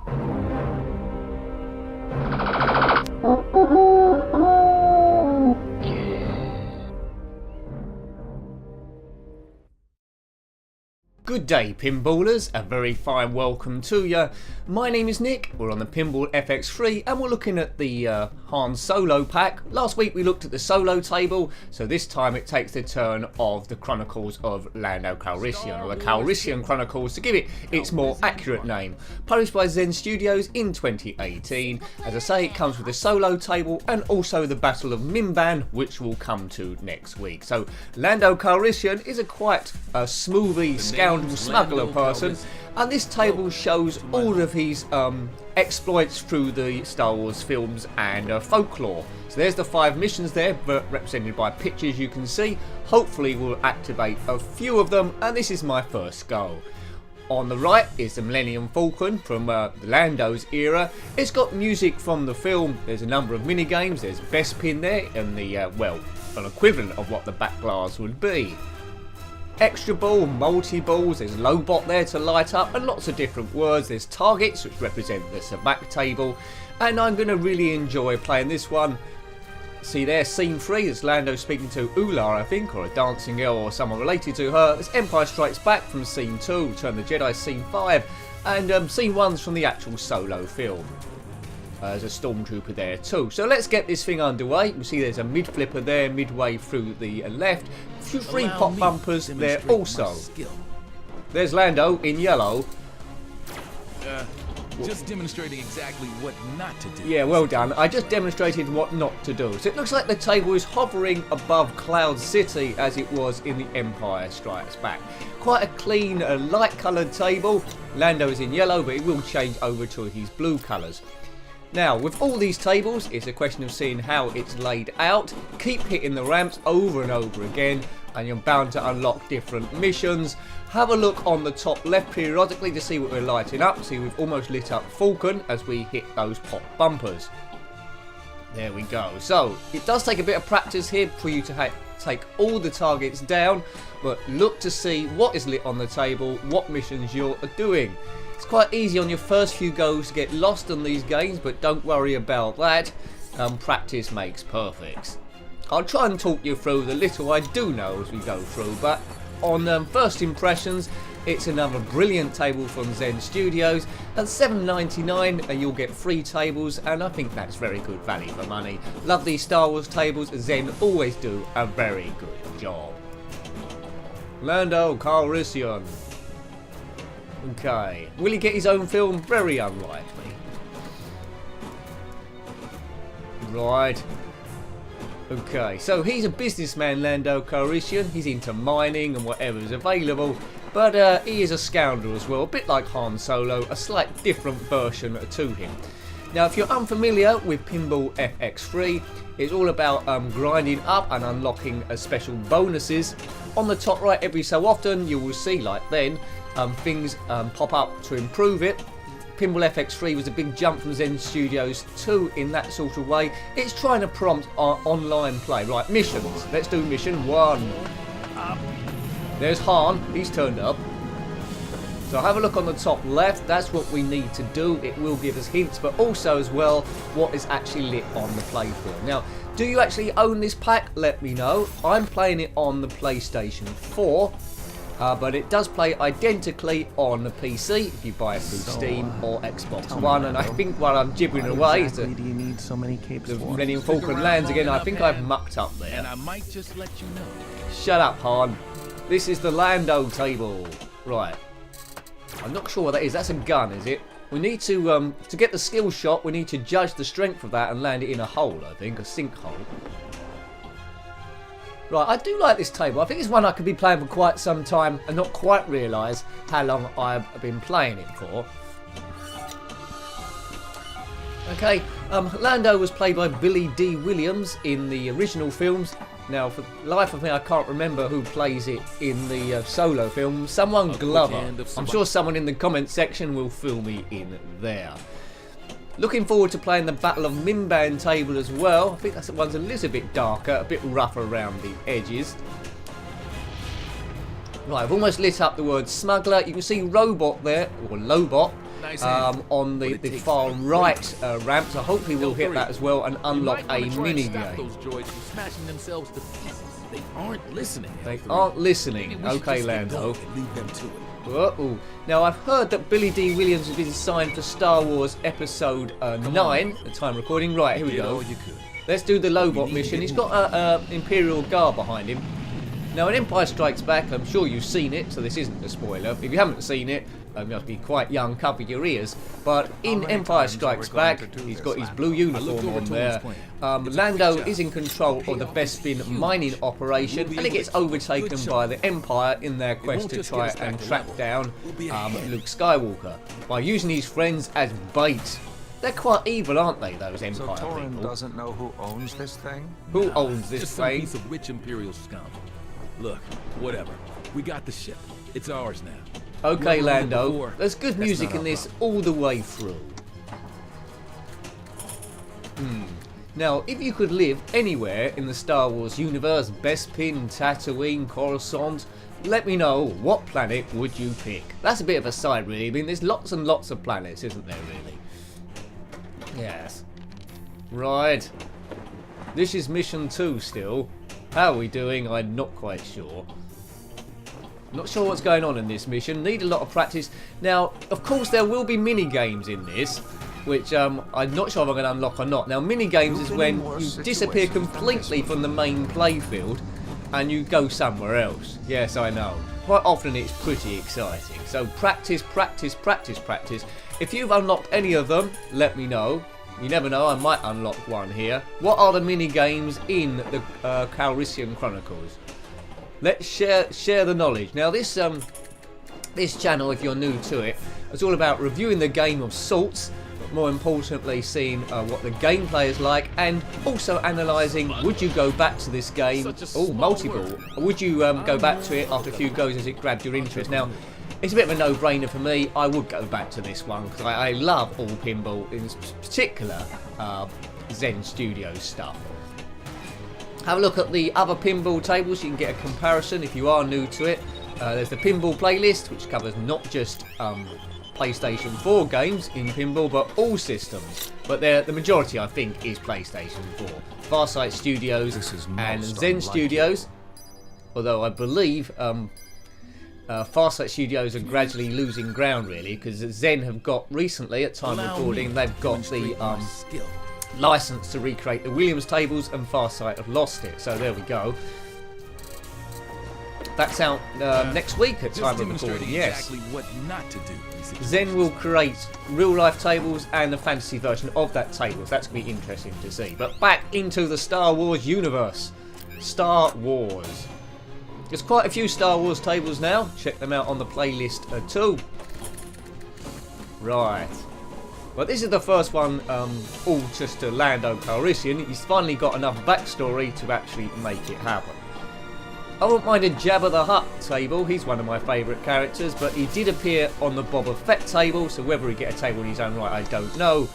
Good day pinballers, a very fine welcome to you. My name is Nick, we're on the Pinball FX3 and we're looking at the Han Solo pack. Last week we looked at the solo table, so this time it takes the turn of the Chronicles of Lando Calrissian, or the Calrissian Chronicles to give it its more accurate name. Published by Zen Studios in 2018. As I say, it comes with the solo table and also the Battle of Mimban, which we'll come to next week. So Lando Calrissian is a quite smoothie scoundrel smuggler person, and this table shows all of his exploits through the Star Wars films and folklore. So there's the 5 missions there, represented by pictures you can see. Hopefully we'll activate a few of them, and this is my first go. On the right is the Millennium Falcon from Lando's era. It's got music from the film. There's a number of mini games. There's Bespin there, and the well, an equivalent of what the back glass would be. Extra ball, multi-balls, there's Lobot there to light up, and lots of different words. There's targets, which represent the Sabacc table, and I'm going to really enjoy playing this one. See there, scene 3, it's Lando speaking to Ular, I think, or a dancing girl or someone related to her. There's Empire Strikes Back from scene 2, Return of the Jedi scene 5, and scene 1's from the actual Solo film. There's a stormtrooper there too. So let's get this thing underway. You can see there's a mid flipper there midway through the left. 3 pop bumpers there also. There's Lando in yellow. Just demonstrating exactly what not to do. Yeah, well done. I just demonstrated what not to do. So it looks like the table is hovering above Cloud City as it was in the Empire Strikes Back. Quite a clean, light coloured table. Lando is in yellow, but it will change over to his blue colours. Now, with all these tables, it's a question of seeing how it's laid out. Keep hitting the ramps over and over again, and you're bound to unlock different missions. Have a look on the top left periodically to see what we're lighting up. See, we've almost lit up Falcon as we hit those pop bumpers. There we go. So, it does take a bit of practice here for you to take all the targets down, but look to see what is lit on the table, what missions you're doing. It's quite easy on your first few goes to get lost on these games, but don't worry about that. Practice makes perfect. I'll try and talk you through the little I do know as we go through, but on first impressions, it's another brilliant table from Zen Studios. At $7.99 and you'll get 3 tables, and I think that's very good value for money. Love these Star Wars tables. Zen always do a very good job. Lando Calrissian. Okay, will he get his own film? Very unlikely. Right. Okay, so he's a businessman, Lando Calrissian. He's into mining and whatever's available, but he is a scoundrel as well, a bit like Han Solo, a slight different version to him. Now, if you're unfamiliar with Pinball FX3, it's all about grinding up and unlocking special bonuses. On the top right, every so often, you will see, like then, things pop up to improve it. Pinball FX3 was a big jump from Zen Studios 2 in that sort of way. It's trying to prompt our online play. Right, missions. Let's do mission 1. There's Han, he's turned up. So have a look on the top left, that's what we need to do. It will give us hints, but also as well what is actually lit on the playfield. Now, do you actually own this pack? Let me know. I'm playing it on the PlayStation 4. But it does play identically on the PC if you buy it through Steam or Xbox One. And I think while I'm gibbering away, the Millennium Falcon lands again. I think I've mucked up there. And I might just let you know. Shut up, Han. This is the Lando table. Right. I'm not sure what that is. That's a gun, is it? We need to get the skill shot, we need to judge the strength of that and land it in a hole, I think, a sinkhole. Right, I do like this table. I think it's one I could be playing for quite some time and not quite realise how long I've been playing it for. Okay, Lando was played by Billy D. Williams in the original films. Now, for the life of me, I can't remember who plays it in the solo film. Someone Glover. I'm sure someone in the comment section will fill me in there. Looking forward to playing the Battle of Mimban table as well. I think that one's a little bit darker, a bit rougher around the edges. Right, I've almost lit up the word smuggler. You can see robot there, or Lobot, Nice on the far right ramp, so hopefully we'll hit that as well and unlock a mini game. Those droids from smashing themselves to pieces. They aren't listening. They aren't listening. Okay, Lando. Leave them to it. Uh-oh. Now, I've heard that Billy D. Williams has been signed for Star Wars Episode 9, the time recording. Right, here we go. Let's do the Lobot mission. He's got an Imperial Guard behind him. Now, in Empire Strikes Back, I'm sure you've seen it, so this isn't a spoiler. If you haven't seen it, you must be quite young, cover your ears. But in Empire Strikes Back, he's got his blue uniform on there. Lando is in control of the Bespin mining operation, and it gets overtaken by the Empire in their quest to try and track down Luke Skywalker by using his friends as bait. They're quite evil, aren't they, those Empire so Torin people? Doesn't know who owns this thing? Who owns this just some thing? piece of rich Imperial scum. Look, whatever. We got the ship. It's ours now. Okay, Whoever Lando, before, there's good music in this all the way through. Now, if you could live anywhere in the Star Wars universe, Bespin, Tatooine, Coruscant, let me know, what planet would you pick? That's a bit of a side, really. I mean, there's lots and lots of planets, isn't there, really? Yes. Right. This is mission 2 still. How are we doing? I'm not quite sure. Not sure what's going on in this mission. Need a lot of practice. Now, of course, there will be mini games in this, which I'm not sure if I'm going to unlock or not. Now, mini games is when you disappear completely from the main playfield and you go somewhere else. Yes, I know. Quite often it's pretty exciting. So practice, practice, practice, practice. If you've unlocked any of them, let me know. You never know, I might unlock one here. What are the mini games in the Calrissian Chronicles? Let's share the knowledge. Now this channel, if you're new to it, is all about reviewing the game of sorts, but more importantly seeing what the gameplay is like, and also analysing, would you go back to this game? Oh, multiple. Would you go back to it after a few goes as it grabbed your interest? Now, it's a bit of a no-brainer for me. I would go back to this one because I love all pinball, in particular Zen Studios stuff. Have a look at the other pinball tables. You can get a comparison if you are new to it. There's the pinball playlist, which covers not just PlayStation 4 games in pinball, but all systems. But the majority, I think, is PlayStation 4. Farsight Studios and Zen Studios. Although I believe Farsight Studios are gradually losing ground, really, because Zen have got recently, at time of recording, they've got the license to recreate the Williams tables, and Farsight have lost it. So there we go. That's out next week at time of recording. Yes. Exactly what not to do. Zen will create real-life tables and a fantasy version of that table. So that's going to be interesting to see. But back into the Star Wars universe. Star Wars. There's quite a few Star Wars tables now. Check them out on the playlist too. Right. Well, this is the first one all just to Lando Calrissian. He's finally got enough backstory to actually make it happen. I wouldn't mind a Jabba the Hutt table. He's one of my favourite characters, but he did appear on the Boba Fett table, so whether he get a table in his own right, I don't know.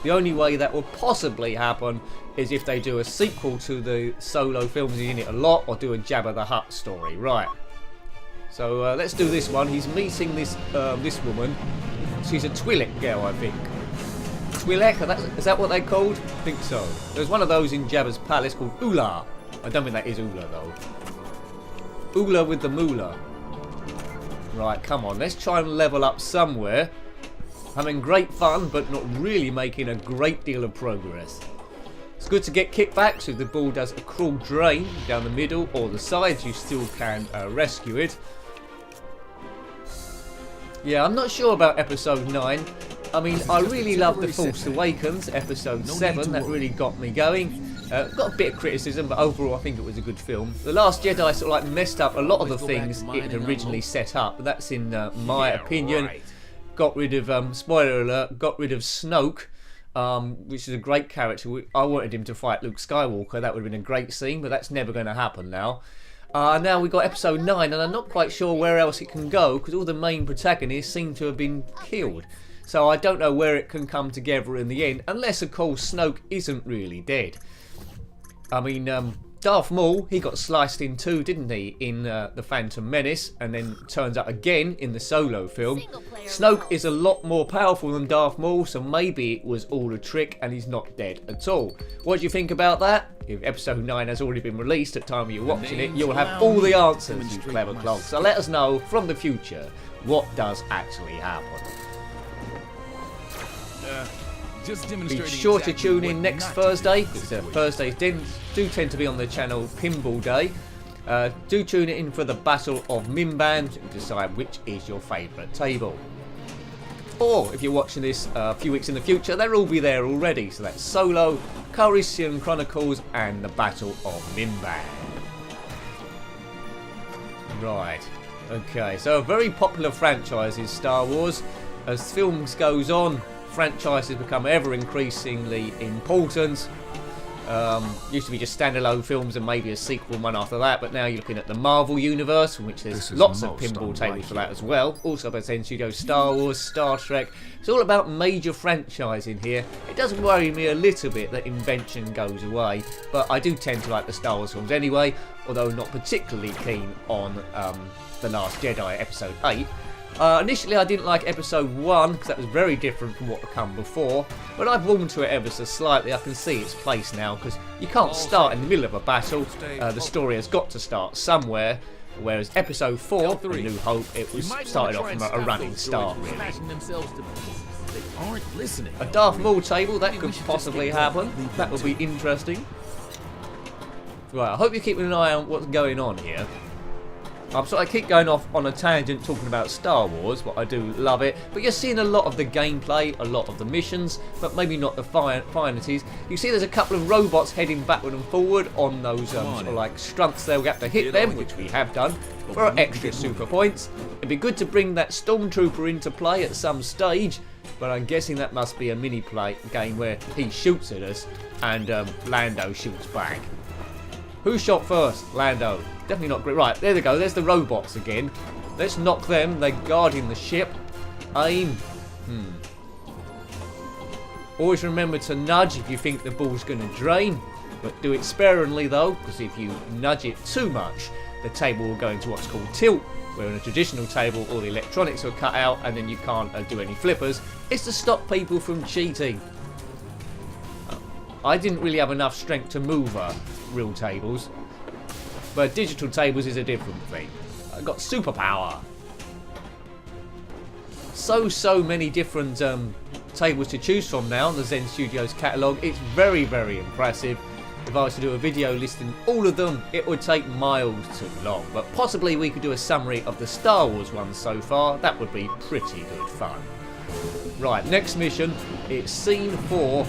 The only way that will possibly happen is if they do a sequel to the Solo films, he's in it a lot, or do a Jabba the Hutt story. Right. So let's do this one. He's meeting this woman. She's a Twi'lek girl, I think. Twi'lek, is that what they're called? I think so. There's one of those in Jabba's palace called Ula. I don't think that is Ula, though. Ula with the moolah. Right, come on. Let's try and level up somewhere. Having great fun, but not really making a great deal of progress. It's good to get kickbacks. If the ball does a cruel drain down the middle or the sides, you still can rescue it. Yeah, I'm not sure about episode 9. I mean, I really love The Force Awakens, episode 7. That really got me going. Got a bit of criticism, but overall I think it was a good film. The Last Jedi sort of like messed up a lot of the things it had originally set up. That's in my opinion. Right. Got rid of, spoiler alert, got rid of Snoke, which is a great character. I wanted him to fight Luke Skywalker. That would have been a great scene, but that's never going to happen now. Now we've got episode 9, and I'm not quite sure where else it can go, because all the main protagonists seem to have been killed. So I don't know where it can come together in the end, unless of course Snoke isn't really dead. I mean, Darth Maul, he got sliced in two, didn't he, in The Phantom Menace, and then turns up again in the Solo film. Snoke is a lot more powerful than Darth Maul, so maybe it was all a trick and he's not dead at all. What do you think about that? If episode 9 has already been released at the time you're watching it, you'll have all the answers, you clever clogs. So let us know from the future what does actually happen. Be sure to tune in next Thursday, because Thursdays do tend to be on the channel Pinball Day. Do tune in for the Battle of Mimban to decide which is your favourite table. Or if you're watching this a few weeks in the future, they'll all be there already. So that's Solo, Calrissian Chronicles and the Battle of Mimban. Right, okay, so a very popular franchise is Star Wars. As films goes on, franchises become ever increasingly important. Used to be just standalone films and maybe a sequel one after that, but now you're looking at the Marvel Universe, in which there's lots of pinball tables for that as well. Also by Zen Studios, Star Wars, Star Trek. It's all about major franchising here. It does worry me a little bit that invention goes away, but I do tend to like the Star Wars films anyway, although not particularly keen on The Last Jedi Episode 8. Initially I didn't like episode 1 because that was very different from what had come before, but I've warmed to it ever so slightly. I can see its place now because you can't start in the middle of a battle. The story has got to start somewhere, whereas episode 4, A New Hope, it was started off from a running start really. A Darth Maul table, that could possibly happen. That would be interesting. Right, I hope you're keeping an eye on what's going on here. I keep going off on a tangent talking about Star Wars, but I do love it. But you're seeing a lot of the gameplay, a lot of the missions, but maybe not the finities. You see there's a couple of robots heading backward and forward on those sort of like strunts there. We have to hit them, which we have done, for extra super points. It'd be good to bring that Stormtrooper into play at some stage, but I'm guessing that must be a mini-play game where he shoots at us and Lando shoots back. Who shot first? Lando. Definitely not great. Right, there they go. There's the robots again. Let's knock them. They're guarding the ship. Aim. Always remember to nudge if you think the ball's going to drain. But do it sparingly though, because if you nudge it too much, the table will go into what's called tilt, where in a traditional table all the electronics are cut out and then you can't do any flippers. It's to stop people from cheating. I didn't really have enough strength to move real tables, but digital tables is a different thing. I got superpower. So many different tables to choose from now on the Zen Studios catalogue. It's very, very impressive. If I was to do a video listing all of them, it would take miles too long, but possibly we could do a summary of the Star Wars ones so far. That would be pretty good fun. Right, next mission, it's scene 4.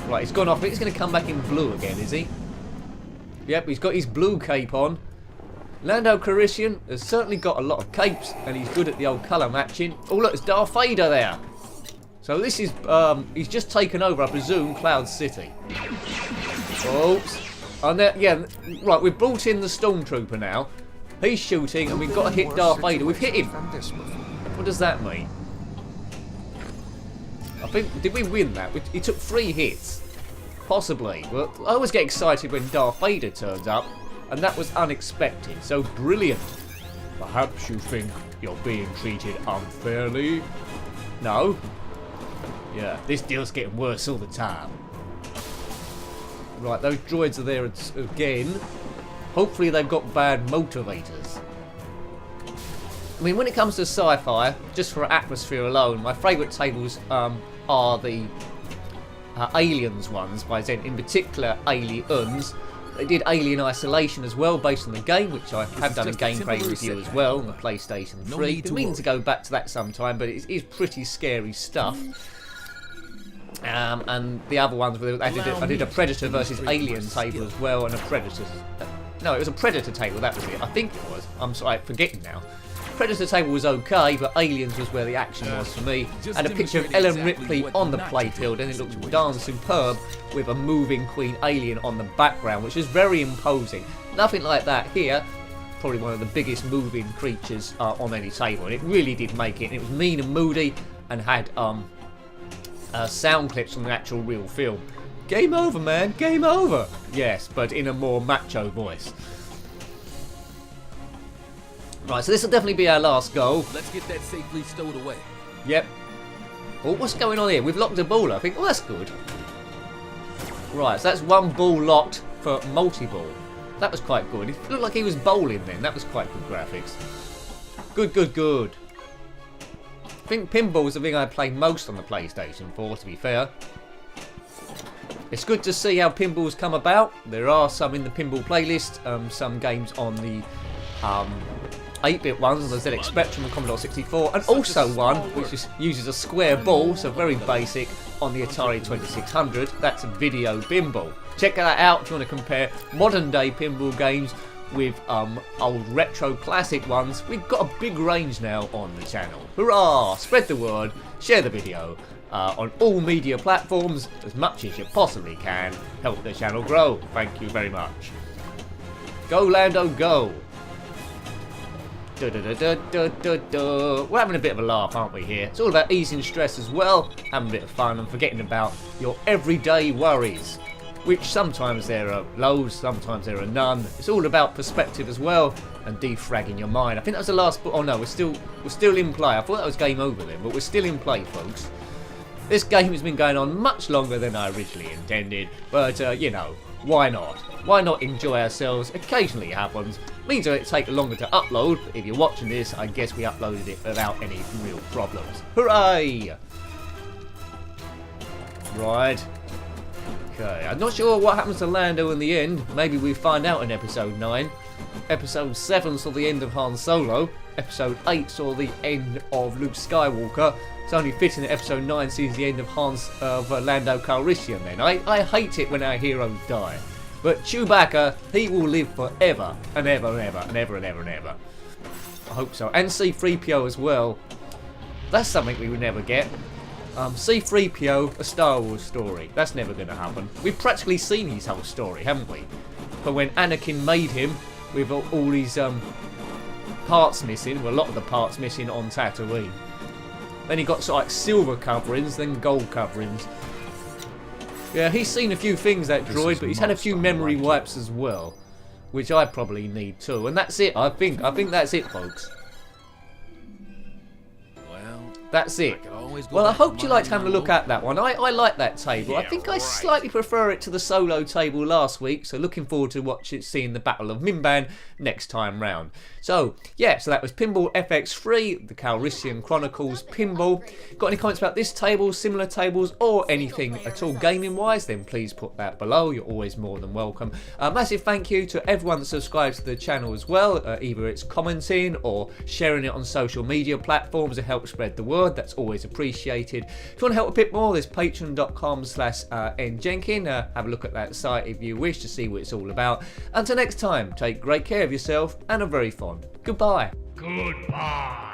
Right, he's gone off, but he's going to come back in blue again, is he? Yep, he's got his blue cape on. Lando Calrissian has certainly got a lot of capes, and he's good at the old colour matching. Oh look, it's Darth Vader there. So this is, he's just taken over, I presume, Cloud City. Oops. And there, yeah, right, we've brought in the Stormtrooper now. He's shooting, and we've got to hit Darth Vader. We've hit him. What does that mean? I think, did we win that? He took 3 hits. Possibly. Well, I always get excited when Darth Vader turns up, and that was unexpected. So brilliant. Perhaps you think you're being treated unfairly? No? Yeah, this deal's getting worse all the time. Right, those droids are there again. Hopefully they've got bad motivators. I mean, when it comes to sci-fi, just for atmosphere alone, my favourite tables are the Aliens ones by Zen, in particular Aliens. They did Alien Isolation as well, based on the game, which I have done a gameplay review as well on the PlayStation 3. Been meaning to go back to that sometime, but it is pretty scary stuff. And the other ones, I did a Predator versus Alien table as well, and a Predator. No, it was a Predator table, that was it. I think it was. I'm sorry, forgetting now. Predator table was okay, but Aliens was where the action was for me. And a picture of Ellen Ripley on the playfield, and it looked darn superb with a moving Queen Alien on the background, which is very imposing. Nothing like that here. Probably one of the biggest moving creatures on any table, and it really did make it. And it was mean and moody, and had sound clips from the actual real film. Game over, man. Game over. Yes, but in a more macho voice. Right, so this will definitely be our last goal. Let's get that safely stowed away. Yep. Oh, what's going on here? We've locked a ball, I think. Oh, that's good. Right, so that's one ball locked for multi-ball. That was quite good. It looked like he was bowling then. That was quite good graphics. Good, good, good. I think pinball is the thing I play most on the PlayStation 4, to be fair. It's good to see how pinballs come about. There are some in the pinball playlist, some games on the 8-bit ones on the ZX Spectrum and Commodore 64, and also one which uses a square ball, so very basic, on the Atari 2600. That's a video pinball. Check that out if you want to compare modern day pinball games with old retro classic ones. We've got a big range now on the channel. Hurrah! Spread the word, share the video on all media platforms as much as you possibly can. Help the channel grow. Thank you very much. Go Lando, go! We're having a bit of a laugh, aren't we, here? It's all about easing stress as well, having a bit of fun and forgetting about your everyday worries, which sometimes there are loads, sometimes there are none. It's all about perspective as well and defragging your mind. I think that was the last book. Oh no, we're still in play. I thought that was game over then, but we're still in play, folks. This game has been going on much longer than I originally intended, but you know, why not? Why not enjoy ourselves? Occasionally it happens. Means that it takes longer to upload, but if you're watching this, I guess we uploaded it without any real problems. Hooray! Right. Okay, I'm not sure what happens to Lando in the end. Maybe we find out in episode 9. Episode 7 saw the end of Han Solo. Episode 8 saw the end of Luke Skywalker. It's only fitting that episode 9 sees the end of Lando Calrissian then. I hate it when our heroes die. But Chewbacca, he will live forever and ever and ever and ever and ever and ever. I hope so. And C-3PO as well. That's something we would never get. C-3PO, a Star Wars story. That's never going to happen. We've practically seen his whole story, haven't we? But when Anakin made him, with all these parts missing, well, a lot of the parts missing on Tatooine. Then he got sort of like silver coverings, then gold coverings. Yeah, he's seen a few things, that droid, but he's had a few memory wipes as well, which I probably need too. And that's it, I think that's it, folks. That's it. Well, I hope you liked having a look at that one. I like that table. I think I slightly prefer it to the solo table last week, so looking forward to seeing the Battle of Mimban next time round. So, yeah, so that was Pinball FX3, the Calrissian Chronicles Pinball. Got any comments about this table, similar tables, or anything at all gaming-wise, then please put that below. You're always more than welcome. Massive thank you to everyone that subscribes to the channel as well. Either it's commenting or sharing it on social media platforms to help spread the word. That's always appreciated. If you want to help a bit more, there's patreon.com/njenkin. Have a look at that site if you wish to see what it's all about. Until next time, take great care of yourself and a very fond goodbye. Goodbye.